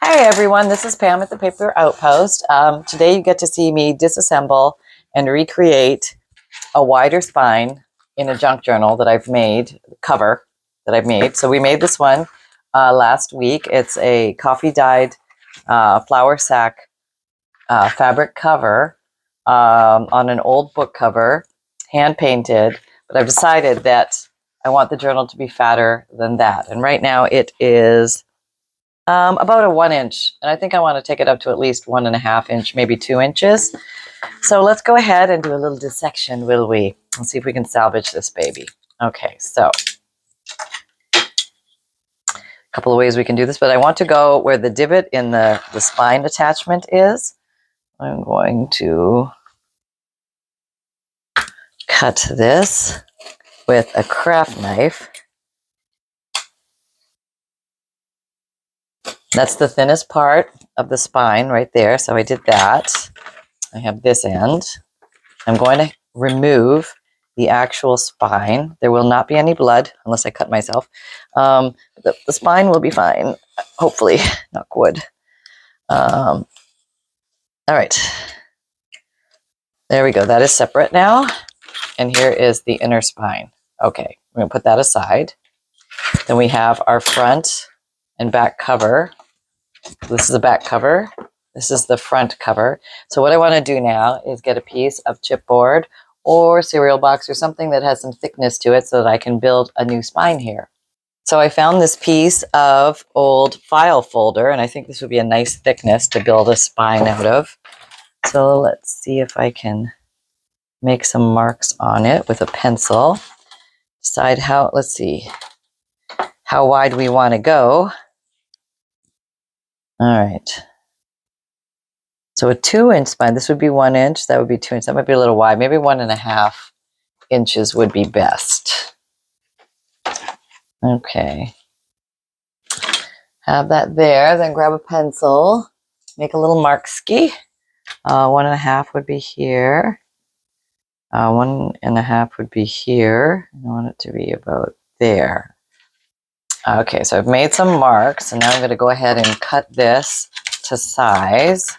Hey everyone, this is Pam at the Paper Outpost. Today you get to see me disassemble and recreate a wider spine in a junk journal that I've made, cover that I've made. So we made this one last week. It's a coffee dyed flour sack fabric cover on an old book cover, hand painted, but I've decided that I want the journal to be fatter than that. And right now it is about a 1 inch, and I think I want to take it up to at least 1.5 inch, maybe 2 inches. So let's go ahead and do a little dissection, will we? Let's see if we can salvage this baby. Okay, so a couple of ways we can do this, but I want to go where the divot in the spine attachment is. I'm going to cut this with a craft knife. That's the thinnest part of the spine right there. So I did that. I have this end. I'm going to remove the actual spine. There will not be any blood unless I cut myself. The spine will be fine, hopefully, knock wood. All right. There we go. That is separate now. And here is the inner spine. Okay, we're going to put that aside. Then we have our front and back cover. This is the back cover. This is the front cover. So what I want to do now is get a piece of chipboard or cereal box or something that has some thickness to it so that I can build a new spine here. So I found this piece of old file folder, and I think this would be a nice thickness to build a spine out of. So let's see if I can make some marks on it with a pencil. Decide how, let's see, how wide we want to go. All right. So a 2 inch spine, this would be 1 inch, that would be 2 inches. That might be a little wide. Maybe 1.5 inches would be best. Okay. Have that there, then grab a pencil, make a little mark ski. 1.5 would be here. 1.5 would be here. I want it to be about there. Okay, so I've made some marks, and now I'm going to go ahead and cut this to size.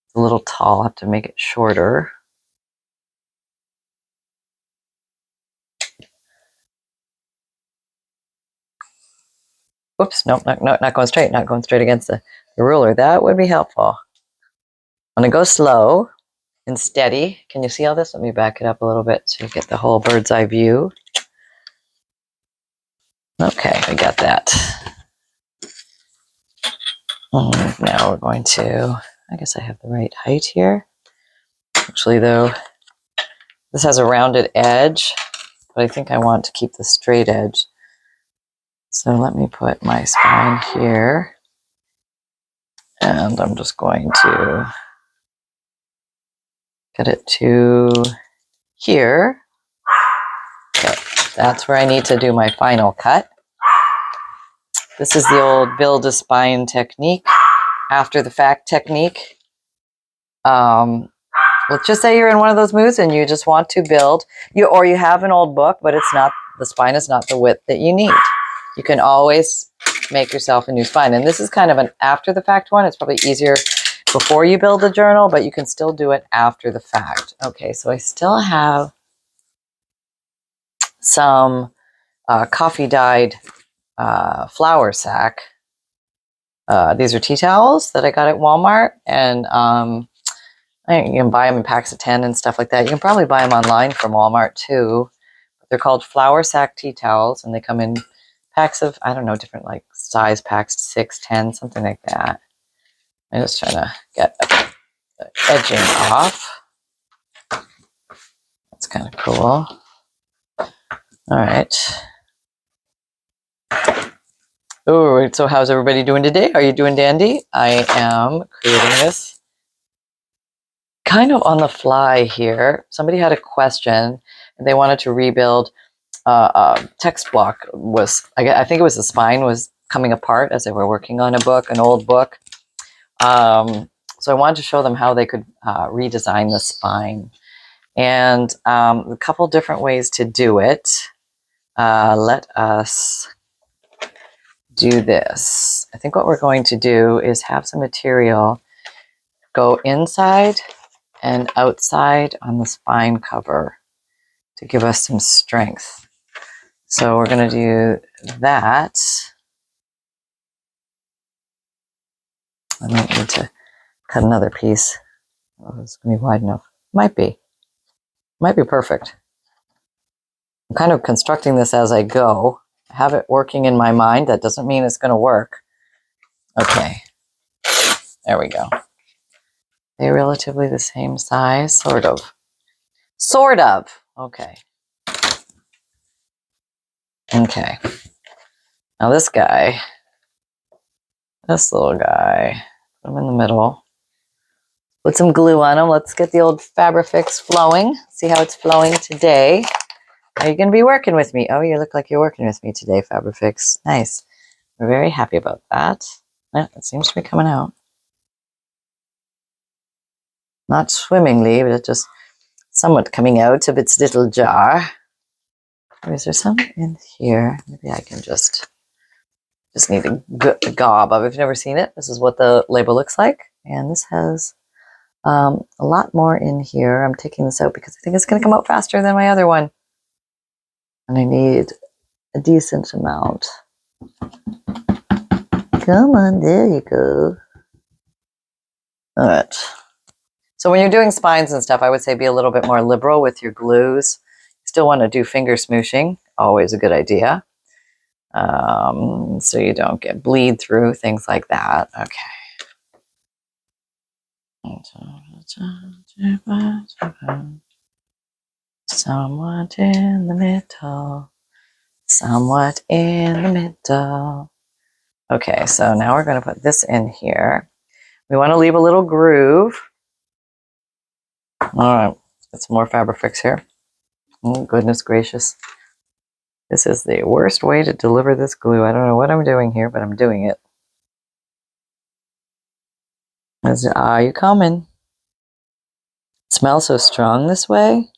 It's a little tall, I'll have to make it shorter. Oops, nope, not going straight, not going straight against the ruler. That would be helpful. I'm going to go slow and steady. Can you see all this? Let me back it up a little bit so you get the whole bird's eye view. Okay, I got that. And now we're going to, I guess I have the right height here. Actually, though, this has a rounded edge, but I think I want to keep the straight edge. So let me put my spine here. And I'm just going to get it to here. Okay, that's where I need to do my final cut. This is the old build a spine technique, after the fact technique. Let's just say you're in one of those moods and you just want to build, or you have an old book, but it's not, the spine is not the width that you need. You can always make yourself a new spine. And this is kind of an after the fact one. It's probably easier before you build a journal, but you can still do it after the fact. Okay, so I still have some coffee dyed flour sack. These are tea towels that I got at Walmart, and you can buy them in packs of 10 and stuff like that. You can probably buy them online from Walmart too. They're called flour sack tea towels, and they come in packs of, I don't know, different like size packs, 6, 10, something like that. I'm just trying to get the edging off. That's kind of cool. All right. Oh, so how's everybody doing today? Are you doing dandy? I am creating this kind of on the fly here. Somebody had a question and they wanted to rebuild text block. I think it was the spine was coming apart as they were working on a book, an old book. So I wanted to show them how they could redesign the spine. And a couple different ways to do it. Let us do this. I think what we're going to do is have some material go inside and outside on the spine cover to give us some strength. So we're going to do that. I might need to cut another piece. Oh, it's going to be wide enough. Might be perfect. I'm kind of constructing this as I go. I have it working in my mind. That doesn't mean it's going to work. Okay, there we go. They're relatively the same size, sort of. Sort of. Okay. Okay. Now this guy, this little guy, put him in the middle. Put some glue on him. Let's get the old Fabrifix flowing. See how it's flowing today. Are you going to be working with me? Oh, you look like you're working with me today, Fabrifix. Nice. We're very happy about that. Yeah, it seems to be coming out. Not swimmingly, but it's just somewhat coming out of its little jar. Or is there some in here? Maybe I can just need a gob of it. If you've never seen it, this is what the label looks like. And this has a lot more in here. I'm taking this out because I think it's going to come out faster than my other one. And I need a decent amount. Come on, there you go. All right. So when you're doing spines and stuff, I would say be a little bit more liberal with your glues. You still want to do finger smooshing. Always a good idea. So you don't get bleed through, things like that. Okay. Somewhat in the middle. Somewhat in the middle. Okay, so now we're going to put this in here. We want to leave a little groove. All right, get some more Fabrifix here. Oh, goodness gracious. This is the worst way to deliver this glue. I don't know what I'm doing here, but I'm doing it. Are you coming? It smells so strong this way.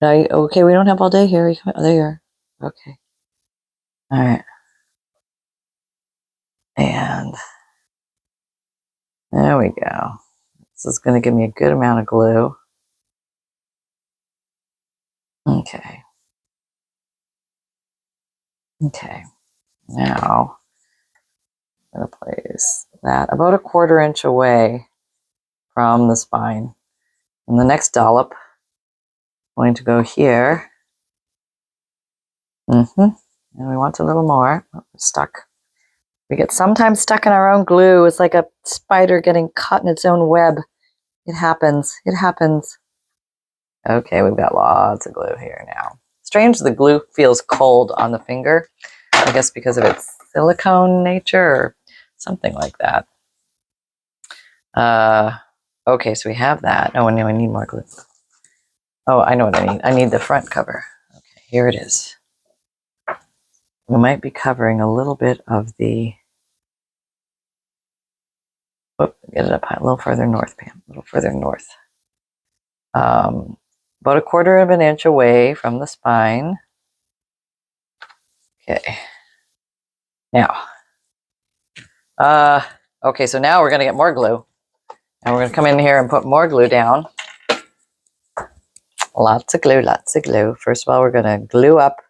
Okay, we don't have all day here. Oh, there you are. Okay. All right. And there we go. This is going to give me a good amount of glue. Okay. Okay. Now, I'm going to place that about a 1/4 inch away from the spine. And the next dollop, I'm going to go here. And we want a little more. Oh, we're stuck. We get sometimes stuck in our own glue. It's like a spider getting caught in its own web. It happens. It happens. Okay, we've got lots of glue here now. Strange, the glue feels cold on the finger. I guess because of its silicone nature or something like that. Okay, so we have that. Oh, no, I need more glue. Oh, I know what I need. I need the front cover. Okay, here it is. We might be covering a little bit of the... Whoop, get it up a little further north, Pam. A little further north. About a 1/4 of an inch away from the spine. Okay. Now. Okay, so now we're going to get more glue. And we're going to come in here and put more glue down. Lots of glue, lots of glue. First of all, we're going to glue up.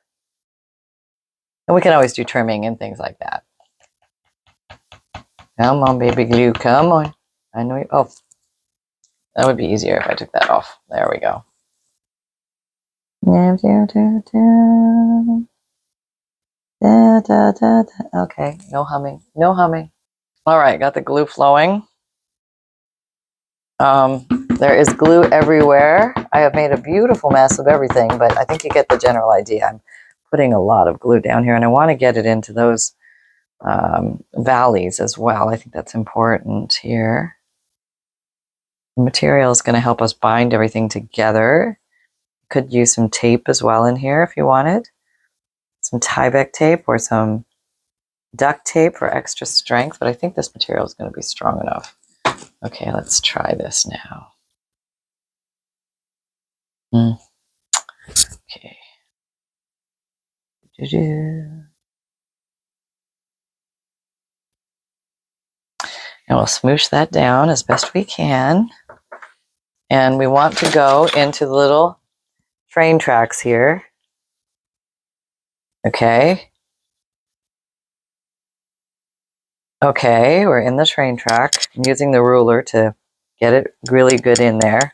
And we can always do trimming and things like that. Come on, baby glue, come on. I know you, oh, that would be easier if I took that off. There we go. Okay, no humming, no humming. All right, got the glue flowing. There is glue everywhere. I have made a beautiful mess of everything, but I think you get the general idea. I'm putting a lot of glue down here, and I want to get it into those valleys as well. I think that's important here. The material is going to help us bind everything together. Could use some tape as well in here if you wanted. Some Tyvek tape or some duct tape for extra strength, but I think this material is going to be strong enough. Okay, let's try this now. Okay. And we'll smoosh that down as best we can. And we want to go into the little train tracks here. Okay. Okay, we're in the train track. I'm using the ruler to get it really good in there.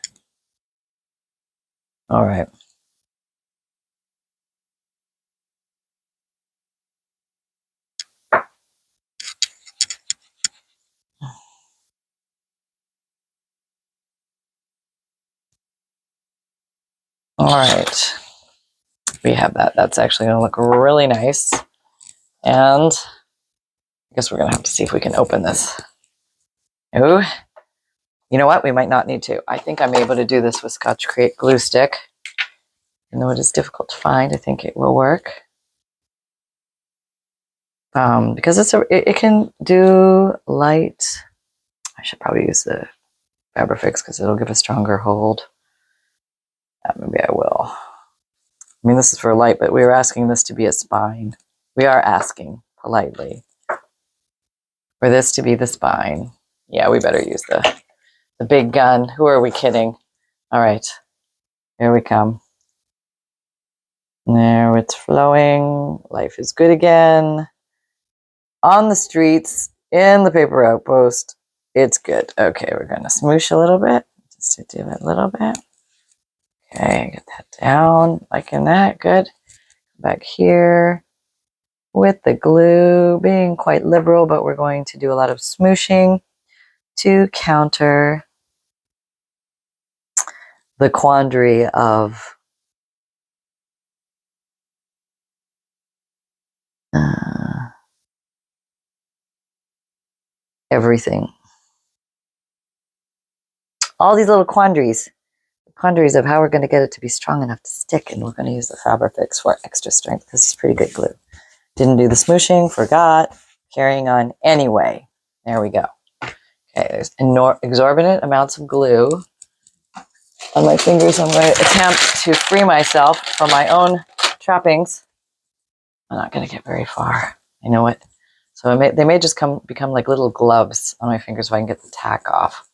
All right. All right. We have that. That's actually going to look really nice. And I guess we're going to have to see if we can open this. Oh, you know what? We might not need to. I think I'm able to do this with Scotch Crate glue stick. Even though it is difficult to find, I think it will work. Because it can do light. I should probably use the Fabrifix because it'll give a stronger hold. Maybe I will. I mean, this is for light, but we were asking this to be a spine. We are asking politely for this to be the spine. Yeah, we better use the big gun. Who are we kidding? All right, here we come. There, it's flowing. Life is good again. On the streets, in the paper outpost. It's good. Okay, we're going to smoosh a little bit. Just to do it a little bit. Okay, get that down. Liking that. Good. Back here with the glue, being quite liberal, but we're going to do a lot of smooshing to counter the quandary of everything. All these little quandaries of how we're going to get it to be strong enough to stick, and we're going to use the Fabrifix for extra strength. This is pretty good glue. Didn't do the smooshing, forgot, carrying on anyway. There we go. Okay, there's exorbitant amounts of glue on my fingers. I'm going to attempt to free myself from my own trappings. I'm not going to get very far. I know it. So they may just become like little gloves on my fingers if I can get the tack off.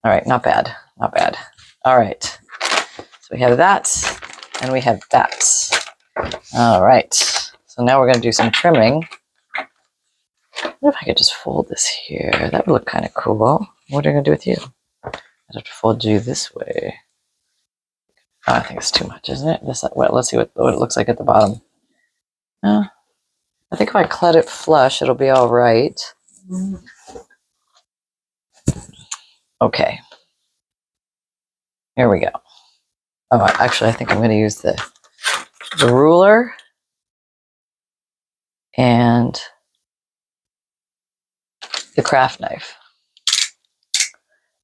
All right, not bad, not bad. All right, so we have that, and we have that. All right, so now we're going to do some trimming. What if I could just fold this here? That would look kind of cool. What are you going to do with you? I'd have to fold you this way. Oh, I think it's too much, isn't it? Well, let's see what it looks like at the bottom. I think if I cut it flush, it'll be all right. Okay. Here we go. Oh, actually, I think I'm going to use the ruler and the craft knife.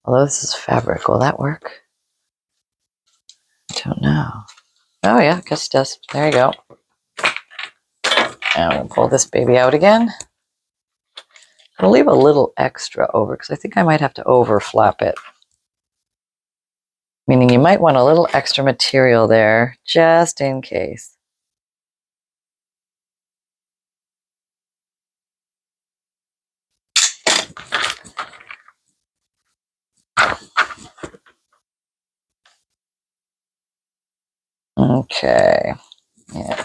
Although this is fabric, will that work? I don't know. Oh yeah, I guess it does. There you go. And we'll pull this baby out again. We'll leave a little extra over because I think I might have to overflap it. Meaning you might want a little extra material there, just in case. Okay. Yeah.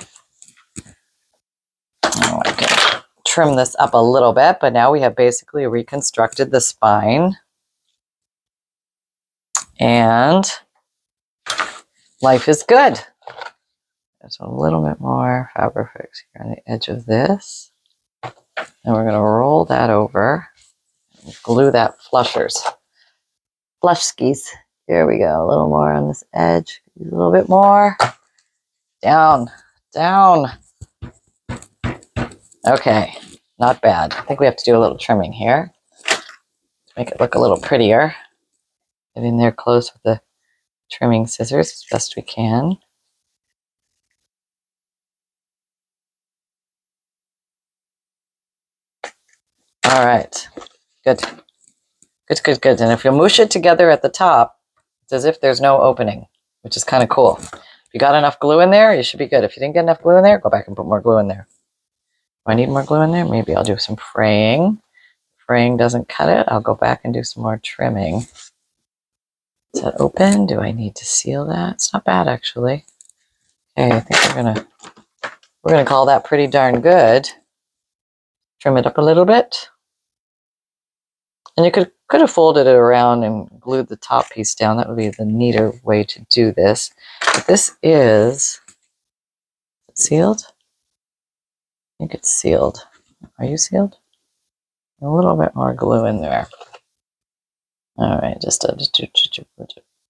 Oh, I can trim this up a little bit, but now we have basically reconstructed the spine. And life is good. There's a little bit more Fabrifix here on the edge of this. And we're going to roll that over and glue that flushers. Flush skis. Here we go. A little more on this edge. A little bit more. Down. Down. Okay. Not bad. I think we have to do a little trimming here to make it look a little prettier. Get in there close with the trimming scissors as best we can. All right. Good. Good, good, good. And if you mush it together at the top, it's as if there's no opening, which is kind of cool. If you got enough glue in there, you should be good. If you didn't get enough glue in there, go back and put more glue in there. Do I need more glue in there? Maybe I'll do some fraying. fraying doesn't cut it, I'll go back and do some more trimming. Is that open? Do I need to seal that? It's not bad, actually. Okay, I think we're gonna call that pretty darn good. Trim it up a little bit. And you could have folded it around and glued the top piece down. That would be the neater way to do this. But this is sealed? I think it's sealed. Are you sealed? A little bit more glue in there. All right, just a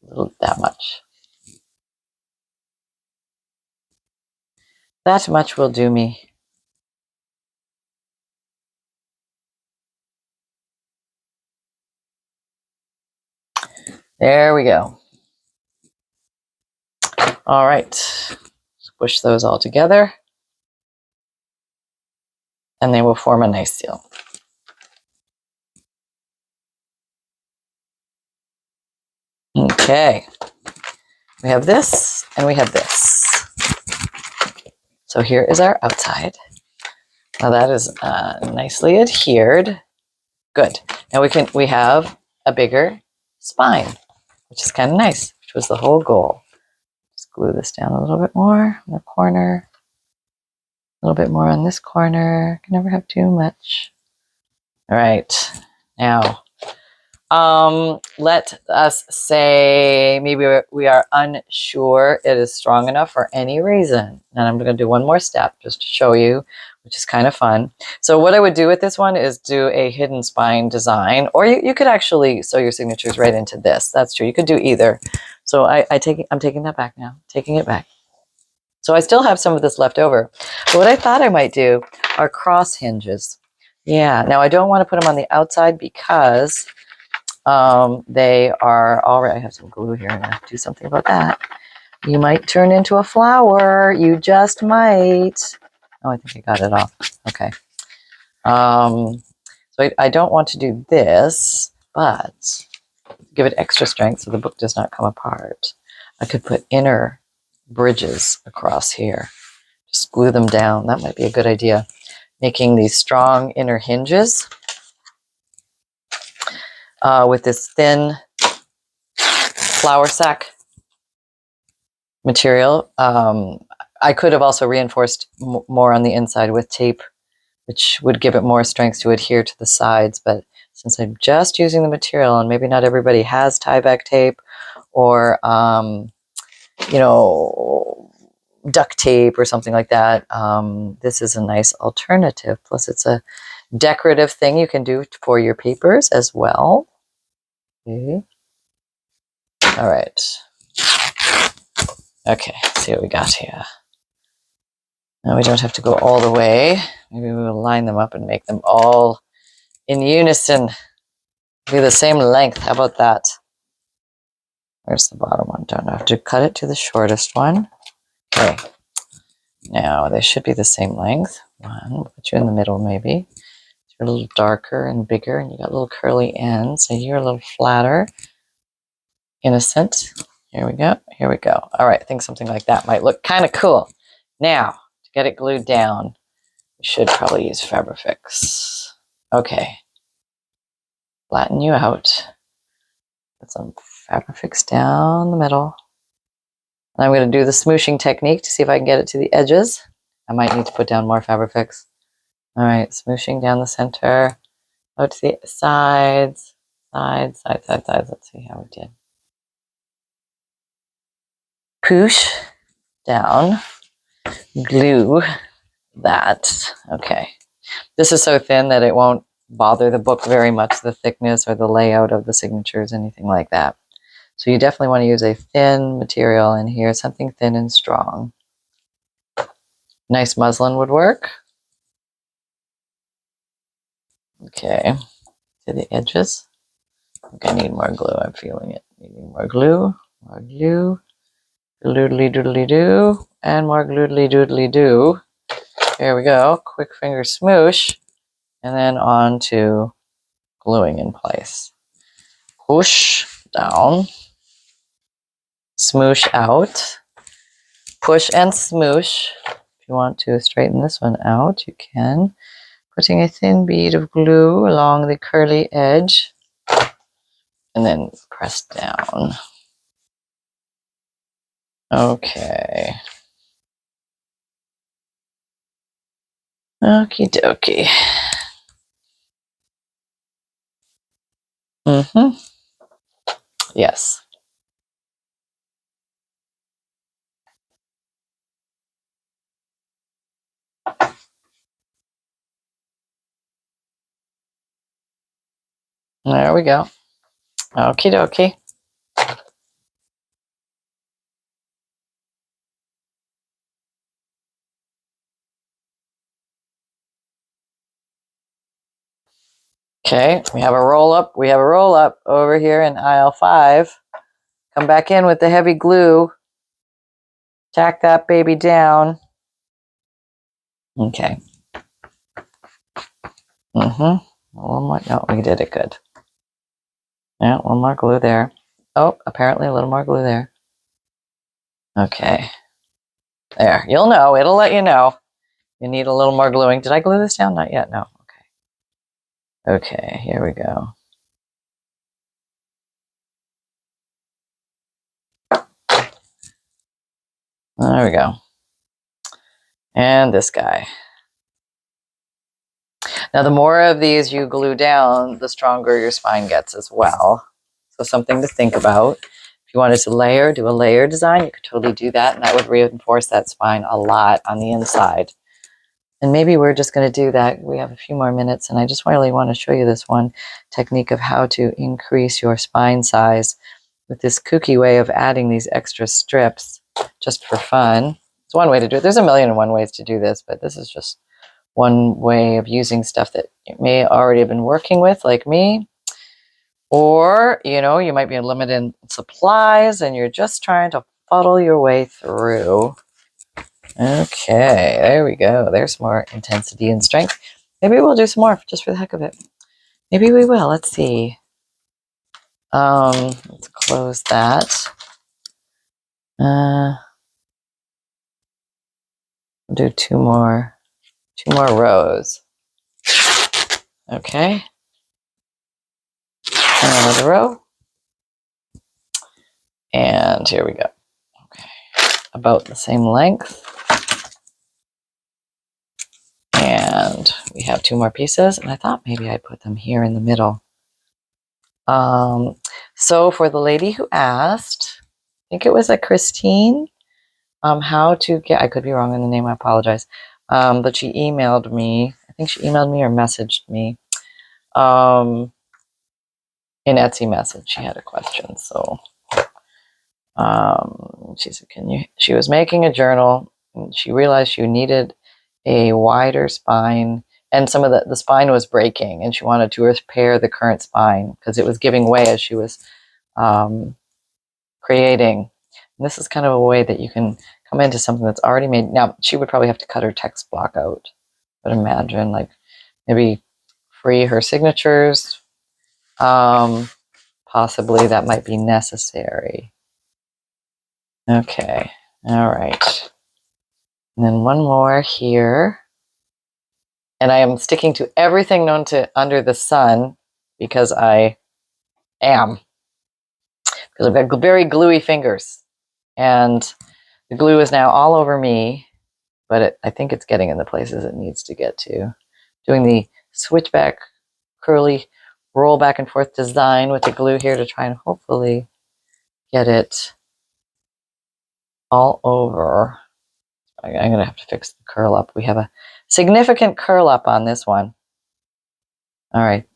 little, that much. That much will do me. There we go. All right, squish those all together, and they will form a nice seal. Okay, we have this and we have this. So here is our outside. Now that is nicely adhered. Good. Now we have a bigger spine, which is kind of nice, which was the whole goal. Just glue this down a little bit more in the corner. A little bit more on this corner. Can never have too much. All right. Now, let us say maybe we are unsure it is strong enough for any reason. And I'm going to do one more step just to show you, which is kind of fun. So what I would do with this one is do a hidden spine design, or you could actually sew your signatures right into this. That's true. You could do either. So I'm taking that back now, taking it back. So I still have some of this left over. But what I thought I might do are cross hinges. Yeah, now I don't want to put them on the outside because they are already, I have some glue here and I have to do something about that. You might turn into a flower. You just might. Oh, I think I got it off. Okay. So I don't want to do this, but give it extra strength so the book does not come apart. I could put inner bridges across here. Just glue them down. That might be a good idea. Making these strong inner hinges with this thin flour sack material. I could have also reinforced more on the inside with tape, which would give it more strength to adhere to the sides. But since I'm just using the material, and maybe not everybody has tie-back tape or, you know, duct tape or something like that, this is a nice alternative. Plus, it's a decorative thing you can do for your papers as well. Okay. All right. Okay, let's see what we got here. Now we don't have to go all the way. Maybe we will line them up and make them all in unison. Be the same length. How about that? Where's the bottom one? Don't have to cut it to the shortest one. Okay. Now they should be the same length. One, we'll put you in the middle maybe. You're a little darker and bigger, and you got little curly ends, so you're a little flatter. Innocent. Here we go. Here we go. All right, I think something like that might look kind of cool. Now, to get it glued down, we should probably use Fabrifix. Okay. Flatten you out. Put some Fabrifix down the middle. And I'm going to do the smooshing technique to see if I can get it to the edges. I might need to put down more Fabrifix. All right, smooshing down the center. Out to the sides. Sides. Let's see how we did. Push down. Glue that. Okay. This is so thin that it won't bother the book very much, the thickness or the layout of the signatures, anything like that. So you definitely want to use a thin material in here, something thin and strong. Nice muslin would work. Okay, to the edges. I think I need more glue. I'm feeling it. Needing more glue, more glue, doodly doodly doo, and more gloodly doodly doo. Here we go. Quick finger smoosh, and then on to gluing in place. Push down, smoosh out, push and smoosh. If you want to straighten this one out, you can. Putting a thin bead of glue along the curly edge and then press down. Okay. Okie dokie. Yes. There we go. Okie dokie. Okay, we have a roll up. We have a roll up over here in aisle 5. Come back in with the heavy glue. Tack that baby down. Okay. One more. No, we did it good. Yeah, one more glue there. Oh, apparently a little more glue there. Okay. There. You'll know. It'll let you know. You need a little more gluing. Did I glue this down? Not yet. No. Okay. Okay, here we go. There we go. And this guy. Now, the more of these you glue down, the stronger your spine gets as well. So something to think about. If you wanted to layer, do a layer design, you could totally do that, and that would reinforce that spine a lot on the inside. And maybe we're just going to do that. We have a few more minutes, and I just really want to show you this one technique of how to increase your spine size with this kooky way of adding these extra strips just for fun. It's one way to do it. There's a million and one ways to do this, but this is just one way of using stuff that you may already have been working with, like me. Or, you know, you might be limited in supplies and you're just trying to fuddle your way through. Okay, there we go. There's more intensity and strength. Maybe we'll do some more just for the heck of it. Maybe we will. Let's see. Let's close that. We'll do two more rows. Okay. Another row. And here we go. Okay. About the same length. And we have 2 more pieces, and I thought maybe I'd put them here in the middle. So for the lady who asked, I think it was a Christine, how to get, I could be wrong in the name, I apologize, but she emailed me, I think she emailed me or messaged me, in Etsy message. She had a question, so she said, she was making a journal, and she realized she needed a wider spine, and some of the spine was breaking, and she wanted to repair the current spine because it was giving way as she was creating. And this is kind of a way that you can come into something that's already made. Now, she would probably have to cut her text block out, but imagine, like, maybe free her signatures. Possibly that might be necessary. Okay, all right. And then one more here. And I am sticking to everything known to under the sun because I am. Because I've got very gluey fingers. And the glue is now all over me, but I think it's getting in the places it needs to get to. Doing the switchback, curly, roll back and forth design with the glue here to try and hopefully get it all over. I'm going to have to fix the curl up. We have a significant curl up on this one. All right,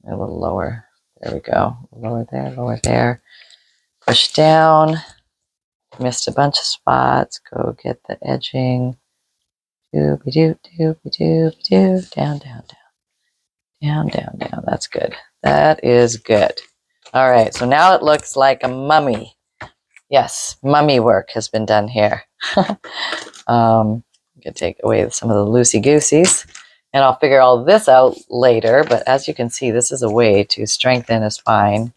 a little lower. There we go. Lower there, lower there. Push down. Missed a bunch of spots. Go get the edging. Doobie-doo, doobie-doo, doo. Down, down, down. Down, down, down. That's good. That is good. All right, so now it looks like a mummy. Yes, mummy work has been done here. I'm going to take away some of the loosey-gooseys, and I'll figure all this out later, but as you can see, this is a way to strengthen a spine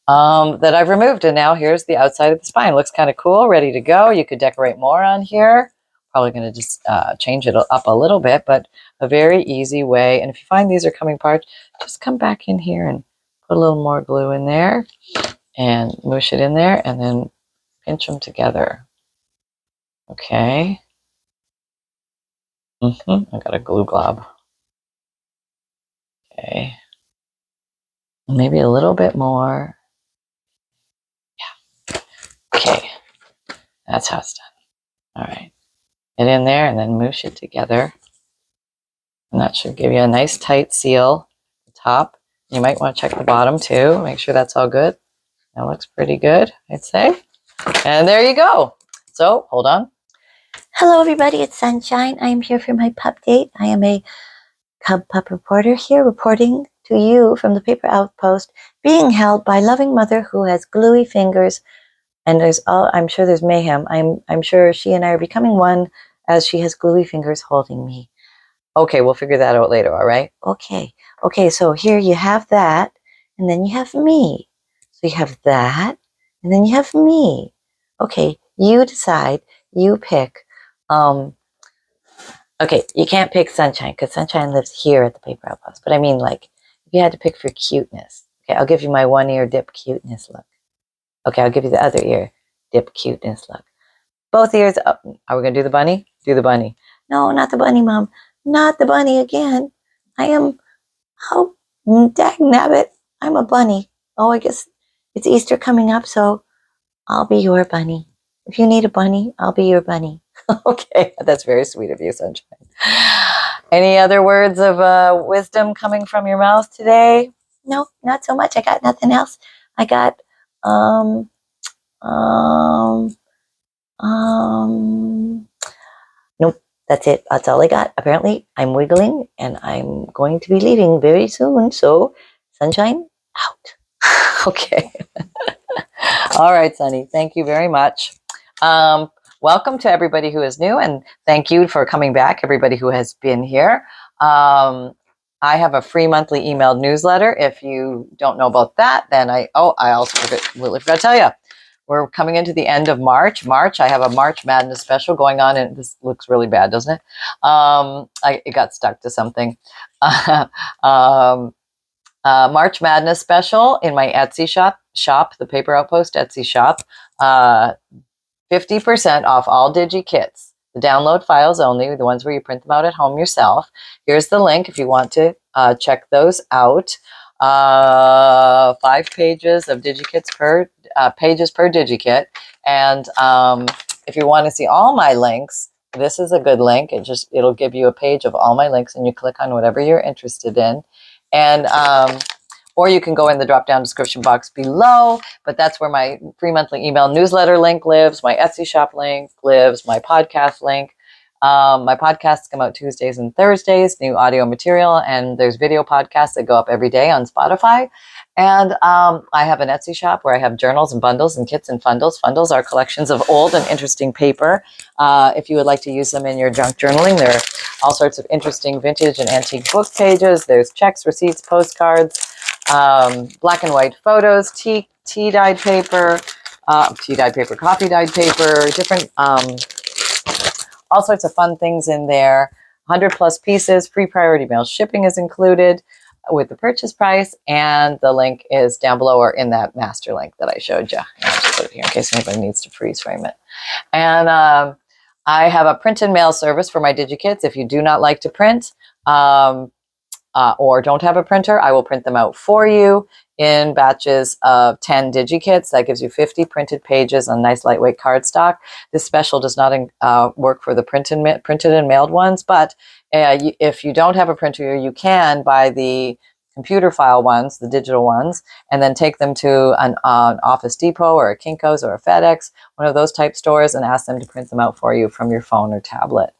that I've removed, and now here's the outside of the spine. Looks kind of cool, ready to go. You could decorate more on here. Probably going to just change it up a little bit, but a very easy way. And if you find these are coming apart, just come back in here and put a little more glue in there and mush it in there and then pinch them together. Okay. I got a glue glob. Okay. Maybe a little bit more. Yeah. Okay. That's how it's done. All right. Get in there and then mush it together. And that should give you a nice tight seal at the top. You might want to check the bottom too. Make sure that's all good. That looks pretty good, I'd say. And there you go. So, hold on. Hello everybody, it's Sunshine. I am here for my pup date. I am a cub pup reporter here reporting to you from the paper outpost, being held by loving mother who has gluey fingers. And I'm sure there's mayhem. I'm sure she and I are becoming one as she has gluey fingers holding me. Okay, we'll figure that out later, all right? Okay, so here you have that, and then you have me. So you have that, and then you have me. Okay, you decide, you pick. Okay, you can't pick Sunshine, because Sunshine lives here at the paper outpost. But I mean, like, if you had to pick for cuteness. Okay, I'll give you my one ear dip cuteness look. Okay, I'll give you the other ear dip cuteness look. Both ears up. Are we going to do the bunny? Do the bunny. No, not the bunny, Mom. Not the bunny again. Oh, dag nabbit. I'm a bunny. Oh, I guess it's Easter coming up, so I'll be your bunny. If you need a bunny, I'll be your bunny. Okay, that's very sweet of you, Sunshine. Any other words of wisdom coming from your mouth today? No, not so much. I got nothing else. I got, nope, that's it. That's all I got. Apparently, I'm wiggling and I'm going to be leaving very soon. So, Sunshine, out. Okay. All right, Sunny. Thank you very much. Welcome to everybody who is new, and thank you for coming back, everybody who has been here. I have a free monthly emailed newsletter. If you don't know about that, then I also forgot to tell you. We're coming into the end of March. I have a March Madness special going on, and this looks really bad, doesn't it? It got stuck to something. March Madness special in my Etsy shop, the Paper Outpost Etsy shop. 50% off all Digikits. The download files only, the ones where you print them out at home yourself. Here's the link if you want to check those out. 5 pages of Digikits per pages per Digikit. And if you want to see all my links, this is a good link. It'll give you a page of all my links, and you click on whatever you're interested in. And or you can go in the drop-down description box below, but that's where my free monthly email newsletter link lives, my Etsy shop link lives, my podcast link. My podcasts come out Tuesdays and Thursdays, new audio material, and there's video podcasts that go up every day on Spotify. And I have an Etsy shop where I have journals and bundles and kits and fundles. Fundles are collections of old and interesting paper. If you would like to use them in your junk journaling, there are all sorts of interesting vintage and antique book pages. There's checks, receipts, postcards, black and white photos, tea-dyed paper, coffee-dyed paper, different, all sorts of fun things in there. 100 plus pieces, free priority mail shipping is included with the purchase price, and the link is down below or in that master link that I showed you. I'll just put it here in case anybody needs to freeze frame it. And I have a print and mail service for my Digikits. If you do not like to print, or don't have a printer, I will print them out for you in batches of 10 Digikits. That gives you 50 printed pages on nice lightweight cardstock. This special does not work for the printed and mailed ones, but if you don't have a printer, you can buy the computer file ones, the digital ones, and then take them to an Office Depot or a Kinko's or a FedEx, one of those type stores, and ask them to print them out for you from your phone or tablet.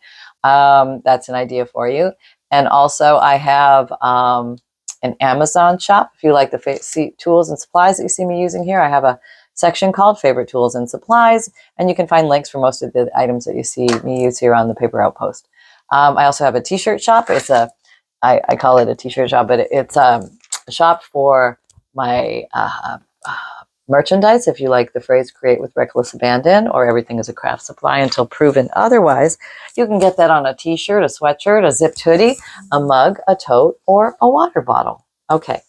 That's an idea for you. And also I have an Amazon shop. If you like the tools and supplies that you see me using here, I have a section called Favorite Tools and Supplies, and you can find links for most of the items that you see me use here on the Paper Outpost. I also have a t-shirt shop. I call it a t-shirt shop, but it's a shop for my merchandise, if you like the phrase create with reckless abandon, or everything is a craft supply until proven otherwise, you can get that on a t-shirt, a sweatshirt, a zipped hoodie, a mug, a tote, or a water bottle. Okay.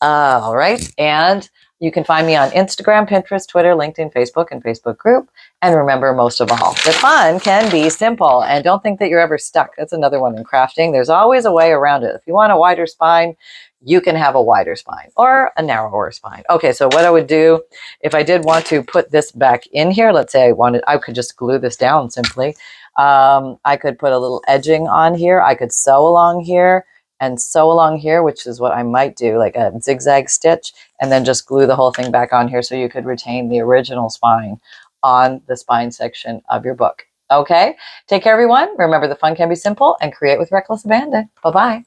All right. And you can find me on Instagram, Pinterest, Twitter, LinkedIn, Facebook, and Facebook group. And remember, most of all, the fun can be simple. And don't think that you're ever stuck. That's another one in crafting. There's always a way around it. If you want a wider spine, you can have a wider spine or a narrower spine. Okay, so what I would do if I did want to put this back in here, let's say I could just glue this down simply. I could put a little edging on here. I could sew along here and sew along here, which is what I might do, like a zigzag stitch, and then just glue the whole thing back on here so you could retain the original spine on the spine section of your book. Okay, take care, everyone. Remember, the fun can be simple, and create with reckless abandon. Bye-bye.